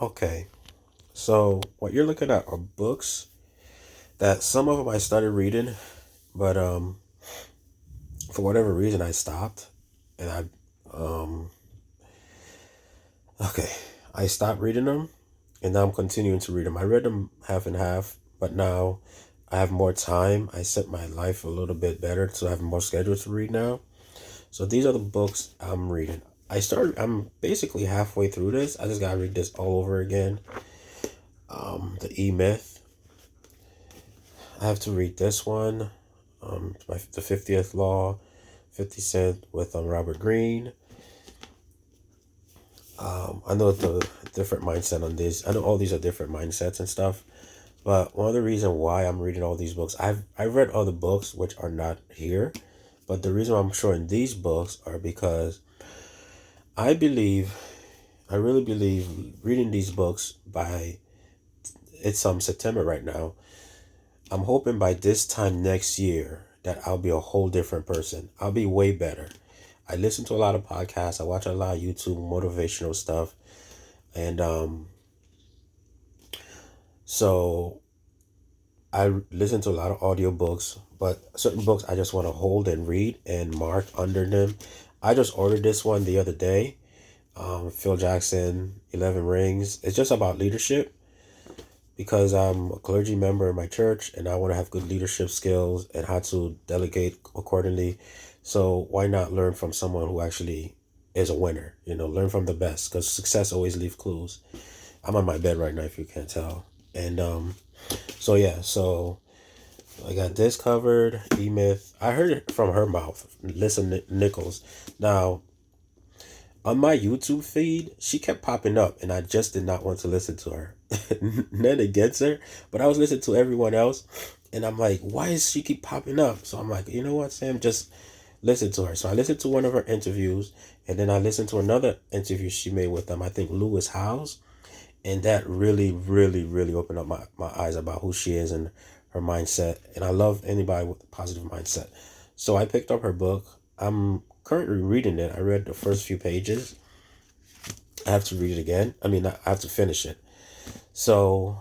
Okay, so what you're looking at are books that some of them I started reading, but for whatever reason I stopped, and okay, I stopped reading them, and now I'm continuing to read them. I read them half and half, but now I have more time. I set my life a little bit better, so I have more schedule to read now. So these are the books I'm reading. I'm basically halfway through this. I just gotta read this all over again. The E Myth. I have to read this one. The 50th Law, 50 Cent with Robert Greene. I know the different mindset on these. I know all these are different mindsets and stuff. But one of the reasons why I'm reading all these books, I've read other books which are not here, but the reason I'm showing these books are because I believe, I really believe, reading these books by it's September right now. I'm hoping by this time next year that I'll be a whole different person. I'll be way better. I listen to a lot of podcasts. I watch a lot of YouTube motivational stuff, and so I listen to a lot of audiobooks. But certain books I just want to hold and read and mark under them. I just ordered this one the other day. Phil Jackson, 11 Rings. It's just about leadership because I'm a clergy member in my church and I want to have good leadership skills and how to delegate accordingly. So why not learn from someone who actually is a winner? Learn from the best because success always leaves clues. I'm on my bed right now if you can't tell. And so yeah, so I got this covered, E Myth. I heard it from her mouth. Listen, Nichols. Now, on my YouTube feed, she kept popping up, and I just did not want to listen to her. None against her, but I was listening to everyone else, and I'm like, why is she keep popping up? So I'm like, you know what, Sam, just listen to her. So I listened to one of her interviews, and then I listened to another interview she made with I think Lewis Howes, and that really, really, really opened up my eyes about who she is and her mindset. And I love anybody with a positive mindset. So I picked up her book. I'm currently reading it. I read the first few pages. I have to read it again. I mean, I have to finish it. So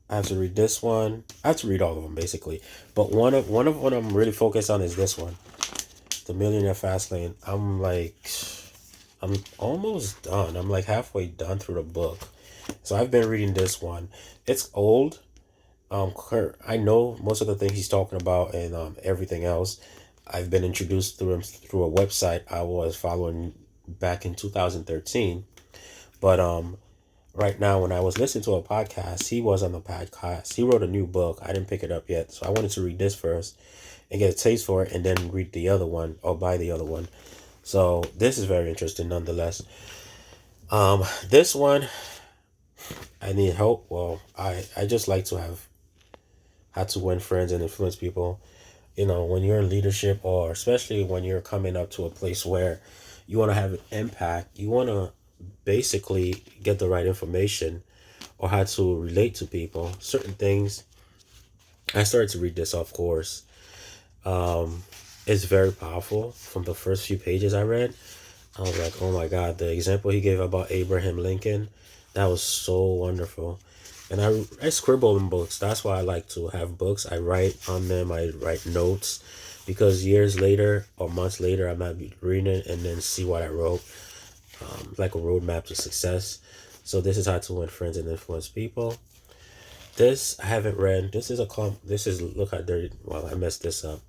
I have to read this one. I have to read all of them basically. But one of what I'm really focused on is this one, the Millionaire Fastlane. I'm almost done. I'm like halfway done through the book. So I've been reading this one. It's old. I know most of the things he's talking about and everything else. I've been introduced through him through a website I was following back in 2013. But right now, when I was listening to a podcast, he was on the podcast. He wrote a new book. I didn't pick it up yet, so I wanted to read this first and get a taste for it, and then read the other one or buy the other one. So this is very interesting, nonetheless. This one I need help. Well, I just like to have how to win friends and influence people. When you're in leadership, or especially when you're coming up to a place where you want to have an impact, you want to basically get the right information or how to relate to people. Certain things, I started to read this, of course. It's very powerful. From the first few pages I read, I was like, oh my God, the example he gave about Abraham Lincoln, that was so wonderful. And I scribble in books. That's why I like to have books. I write on them. I write notes because years later or months later, I might be reading it and then see what I wrote, like a roadmap to success. So this is how to win friends and influence people. This I haven't read. This is This is look how dirty. Well, I messed this up.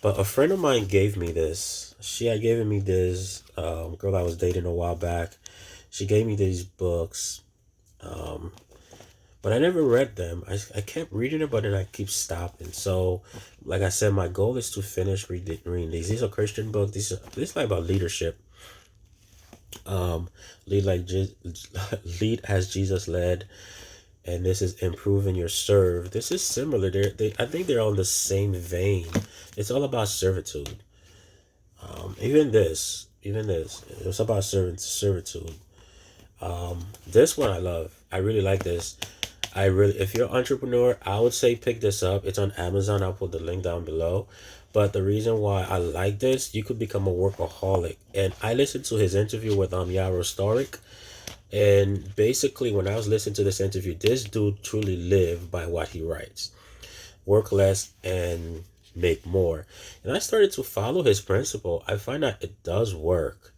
But a friend of mine gave me this. She had given me this girl I was dating a while back. She gave me these books. Um, but I never read them. I kept reading it, but then I keep stopping. So, like I said, my goal is to finish reading these. These are Christian books. This is like about leadership. Um, lead like lead as Jesus led, and this is improving your serve. This is similar. I think they're on the same vein. It's all about servitude. Even this, it's about servitude. This one I love. I really like this. If you're an entrepreneur, I would say pick this up. It's on Amazon. I'll put the link down below. But the reason why I like this, you could become a workaholic. And I listened to his interview with Yaro Storik, And basically, when I was listening to this interview, this dude truly lived by what he writes: work less and make more. And I started to follow his principle. I find that it does work.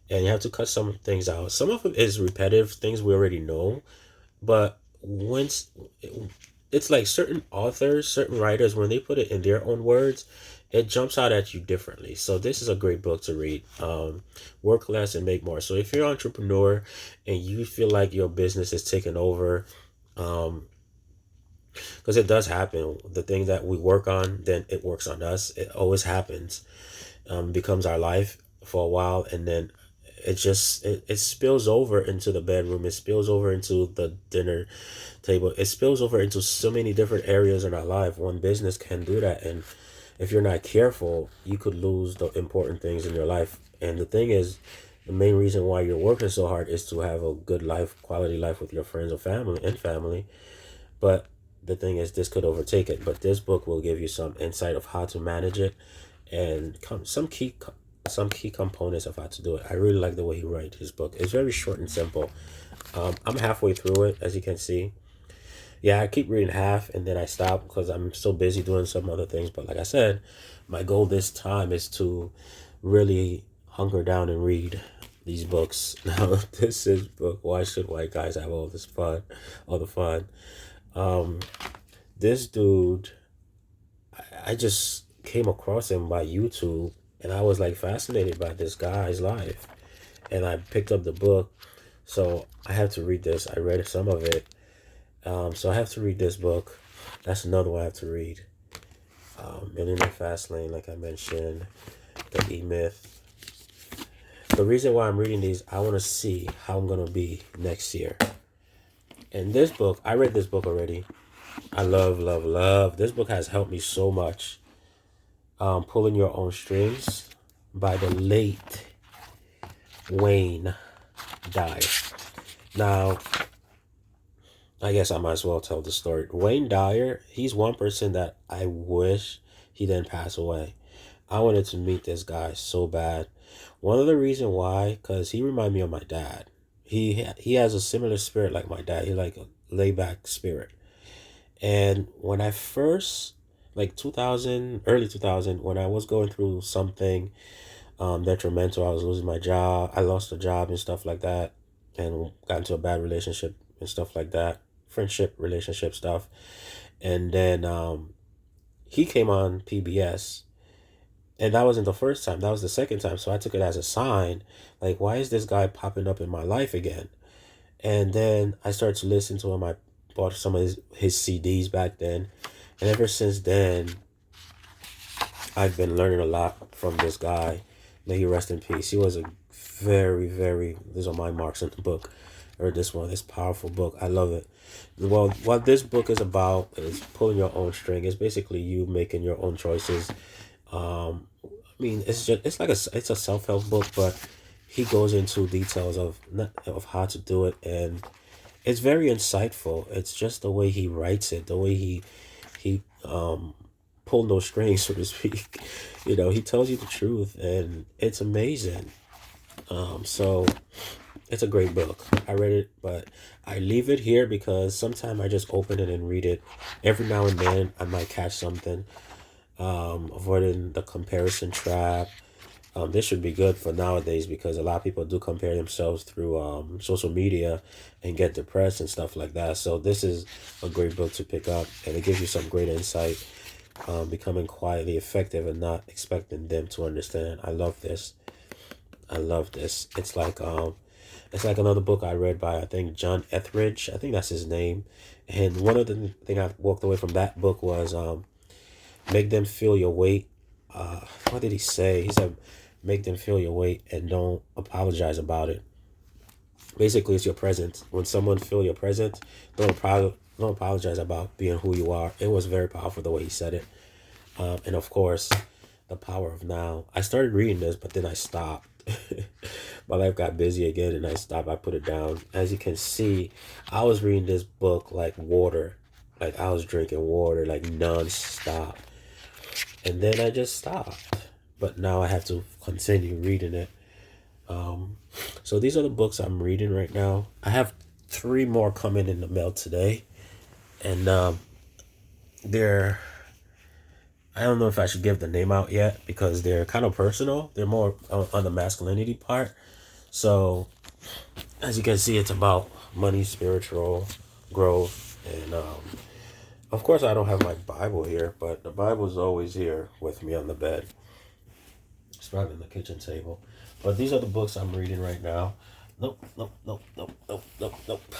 And you have to cut some things out. Some of it is repetitive, things we already know. But once it's like certain authors, certain writers, when they put it in their own words, it jumps out at you differently. So this is a great book to read. Work less and make more. So if you're an entrepreneur and you feel like your business is taking over, um, because it does happen, the thing that we work on, then it works on us. It always happens. Becomes our life for a while, and then it spills over into the bedroom. It spills over into the dinner table. It spills over into so many different areas in our life. One business can do that, and if you're not careful, you could lose the important things in your life. And the thing is, the main reason why you're working so hard is to have a good life, quality life with your friends or family. But the thing is, this could overtake it. But this book will give you some insight of how to manage it, and some key components of how to do it. I really like the way he writes his book. It's very short and simple. I'm halfway through it, as you can see. Yeah, I keep reading half and then I stop because I'm so busy doing some other things. But like I said, my goal this time is to really hunker down and read these books. Now, this is book. Why should white guys have all the fun? Um, this dude, I just came across him by YouTube, and I was like fascinated by this guy's life, and I picked up the book. So I have to read this. I read some of it. So I have to read this book. That's another one I have to read. Millionaire Fastlane, like I mentioned, the E Myth. The reason why I'm reading these, I want to see how I'm gonna be next year. And this book, I read this book already. I love, love, love. This book has helped me so much. Pulling Your Own Strings by the late Wayne Dyer. Now, I guess I might as well tell the story. Wayne Dyer, he's one person that I wish he didn't pass away. I wanted to meet this guy so bad. One of the reason why, because he reminded me of my dad. He has a similar spirit like my dad. He like a laid back spirit. And when I first, like 2000, early 2000, when I was going through something detrimental, I was losing my job. I lost a job and stuff like that, and got into a bad relationship and stuff like that, friendship, relationship stuff. And then he came on PBS, and that wasn't the first time. That was the second time. So I took it as a sign, like, why is this guy popping up in my life again? And then I started to listen to him. I bought some of his CDs back then. And ever since then, I've been learning a lot from this guy. May he rest in peace. He was a very, very, these are my marks in the book, or this powerful book. I love it. Well, what this book is about is pulling your own string. It's basically you making your own choices. I mean, it's a self-help book, but he goes into details of how to do it, and it's very insightful. It's just the way he writes it, the way he pulled no strings, so to speak. He tells you the truth, and it's amazing. So it's a great book. I read it, but I leave it here because sometimes I just open it and read it. Every now and then, I might catch something. Avoiding the comparison trap. This should be good for nowadays because a lot of people do compare themselves through social media and get depressed and stuff like that. So this is a great book to pick up, and it gives you some great insight. Becoming quietly effective and not expecting them to understand. I love this. I love this. It's like another book I read by, I think, John Etheridge. I think that's his name. And one of the thing I walked away from that book was make them feel your weight. What did he say? He said, make them feel your weight and don't apologize about it. Basically, it's your presence. When someone feel your presence, don't apologize about being who you are. It was very powerful the way he said it. And of course, the power of now. I started reading this, but then I stopped. My life got busy again, and I stopped. I put it down. As you can see, I was reading this book like water. Like I was drinking water like non-stop. And then I just stopped. But now I have to continue reading it. Um, so these are the books I'm reading right now. I have three more coming in the mail today, and they're I don't know if I should give the name out yet because they're kind of personal. They're more on the masculinity part. So as you can see, it's about money, spiritual growth, and of course, I don't have my Bible here, but the Bible is always here with me on the bed. It's not in the kitchen table. But these are the books I'm reading right now. Nope, nope, nope, nope, nope, nope, nope.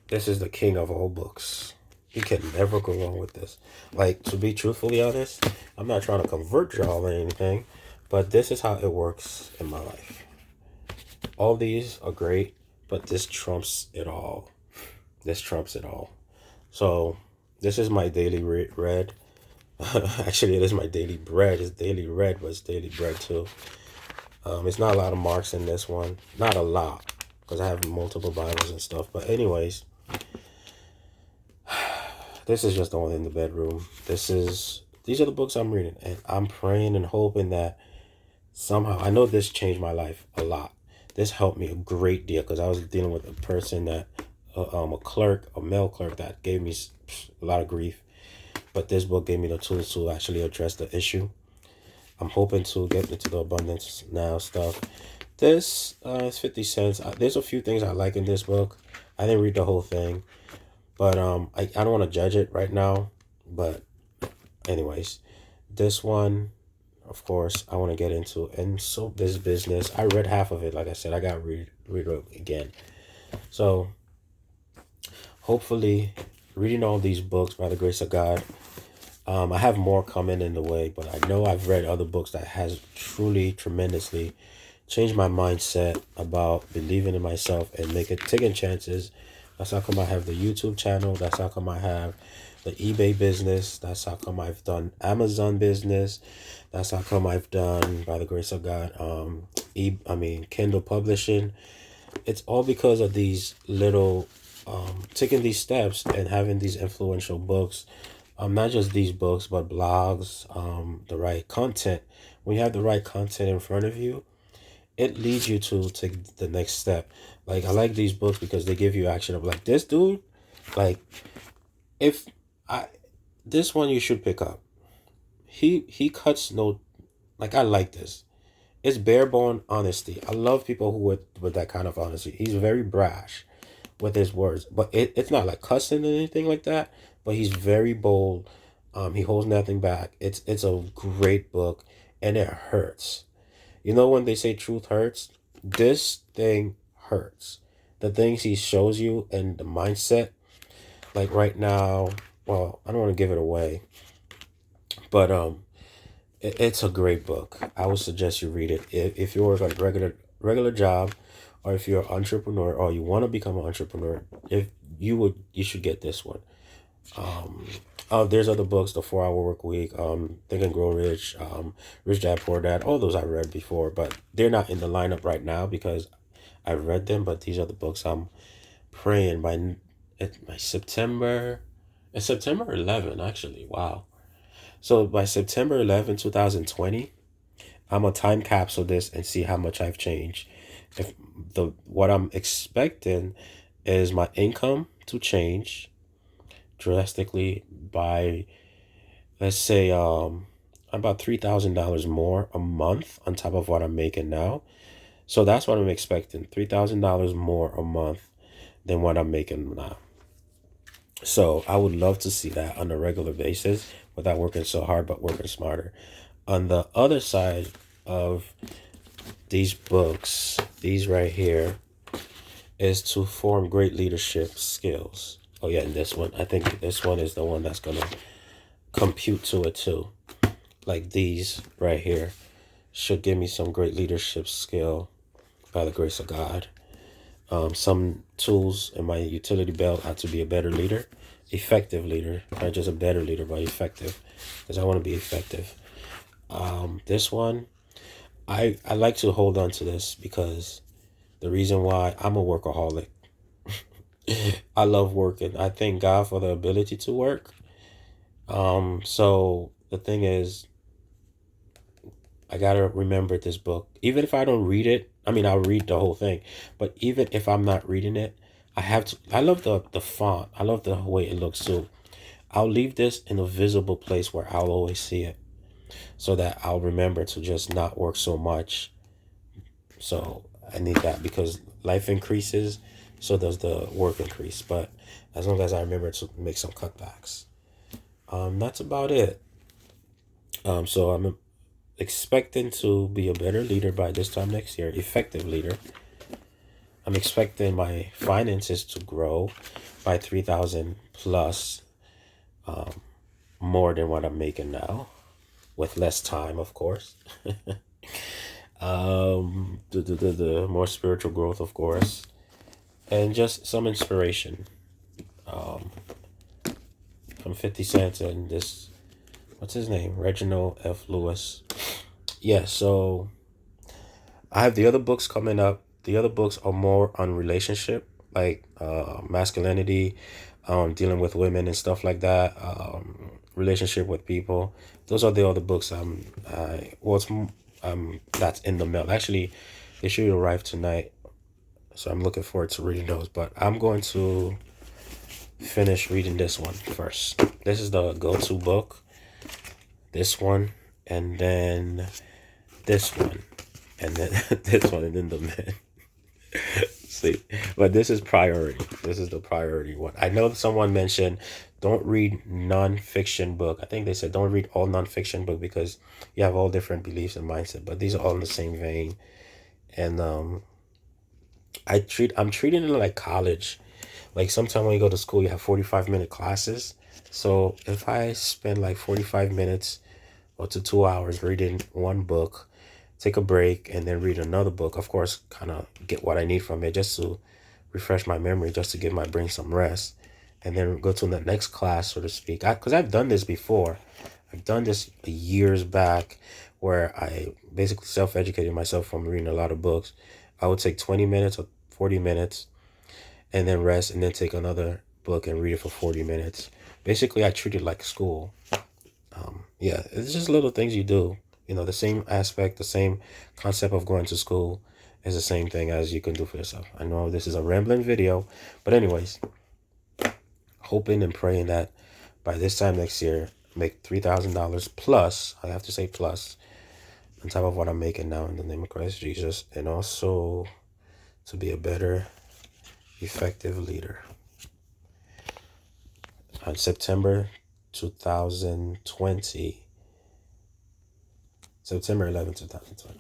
This is the king of all books. You can never go wrong with this. Like, to be truthfully honest, I'm not trying to convert y'all or anything, but this is how it works in my life. All these are great, but this trumps it all. This trumps it all. So, this is my daily read. Actually, it is my daily bread. It's daily read, but it's daily bread too. It's not a lot of marks in this one. Not a lot, because I have multiple Bibles and stuff. But anyways, this is just the one in the bedroom. These are the books I'm reading, and I'm praying and hoping that somehow I know this changed my life a lot. This helped me a great deal because I was dealing with a person that, a clerk, a male clerk that gave me a lot of grief. But this book gave me the tools to actually address the issue. I'm hoping to get into the abundance now stuff. This is 50 cents. There's a few things I like in this book. I didn't read the whole thing, but I don't want to judge it right now. But anyways, this one, of course, I want to get into. And so this business, I read half of it. Like I said, I got to read it again. So hopefully, reading all these books by the grace of God, I have more coming in the way, but I know I've read other books that has truly tremendously changed my mindset about believing in myself and taking chances. That's how come I have the YouTube channel. That's how come I have the eBay business. That's how come I've done Amazon business. That's how come I've done, by the grace of God, Kindle publishing. It's all because of these little, taking these steps and having these influential books. Not just these books, but blogs, the right content. When you have the right content in front of you, it leads you to take the next step. Like, I like these books because they give you action of like this dude. Like, if I this one you should pick up. He cuts no, like, I like this. It's bare bone honesty. I love people who with that kind of honesty. He's very brash with his words, but it's not like cussing or anything like that. But he's very bold. He holds nothing back. It's a great book, and it hurts. You know when they say truth hurts, this thing hurts. The things he shows you and the mindset, like right now. Well, I don't want to give it away, but it's a great book. I would suggest you read it if you work a regular job, or if you're an entrepreneur or you want to become an entrepreneur. If you should get this one. Um, there's other books, The 4 Hour Work Week, Think and Grow Rich, Rich Dad Poor Dad. All those I read before, but they're not in the lineup right now because I read them. But these are the books I'm praying by September. It's September 11 actually. Wow. So by September 11, 2020, I'm a time capsule this and see how much I've changed. If the what I'm expecting is my income to change drastically by, let's say, about $3,000 more a month on top of what I'm making now. So that's what I'm expecting, $3,000 more a month than what I'm making now. So I would love to see that on a regular basis without working so hard, but working smarter. On the other side of these books, these right here, is to form great leadership skills. Oh yeah, and this one, I think this one is the one that's gonna compute to it too. Like these right here should give me some great leadership skill by the grace of God. Some tools in my utility belt are to be a better leader, effective leader, not just a better leader, but effective, because I want to be effective. This one, I like to hold on to this because the reason why I'm a workaholic. I love working. I thank God for the ability to work. So the thing is, I gotta remember this book. Even if I don't read it, I mean, I'll read the whole thing. But even if I'm not reading it, I have to. I love the font. I love the way it looks too. I'll leave this in a visible place where I'll always see it, so that I'll remember to just not work so much. So I need that because life increases, so does the work increase. But as long as I remember to make some cutbacks, that's about it. So I'm expecting to be a better leader by this time next year, effective leader. I'm expecting my finances to grow by 3,000 plus, more than what I'm making now, with less time, of course. The more spiritual growth, of course, and just some inspiration from 50 Cent and this, what's his name? Reginald F. Lewis. Yeah, so I have the other books coming up. The other books are more on relationship, like masculinity, dealing with women and stuff like that. Relationship with people. Those are the other books. That's in the mail. Actually, they should arrive tonight, so I'm looking forward to reading those. But I'm going to finish reading this one first. This is the go-to book. This one, and then this one, and then this one, and then the men. See, but this is priority. This is the priority one. I know someone mentioned don't read non-fiction book. I think they said don't read all non-fiction book because you have all different beliefs and mindset. But these are all in the same vein. And I'm treating it like college. Like sometimes when you go to school, you have 45-minute classes. So if I spend like 45 minutes or to 2 hours reading one book, take a break, and then read another book. Of course, kind of get what I need from it just to refresh my memory, just to give my brain some rest, and then go to the next class, so to speak. Because I've done this before. I've done this years back where I basically self-educated myself from reading a lot of books. I would take 20 minutes or 40 minutes and then rest and then take another book and read it for 40 minutes. Basically, I treat it like school. Yeah, it's just little things you do. The same aspect, the same concept of going to school is the same thing as you can do for yourself. I know this is a rambling video, but anyways, hoping and praying that by this time next year, make $3,000 plus. I have to say plus on top of what I'm making now in the name of Christ Jesus, and also to be a better, effective leader. On September 2020, September 11, 2020.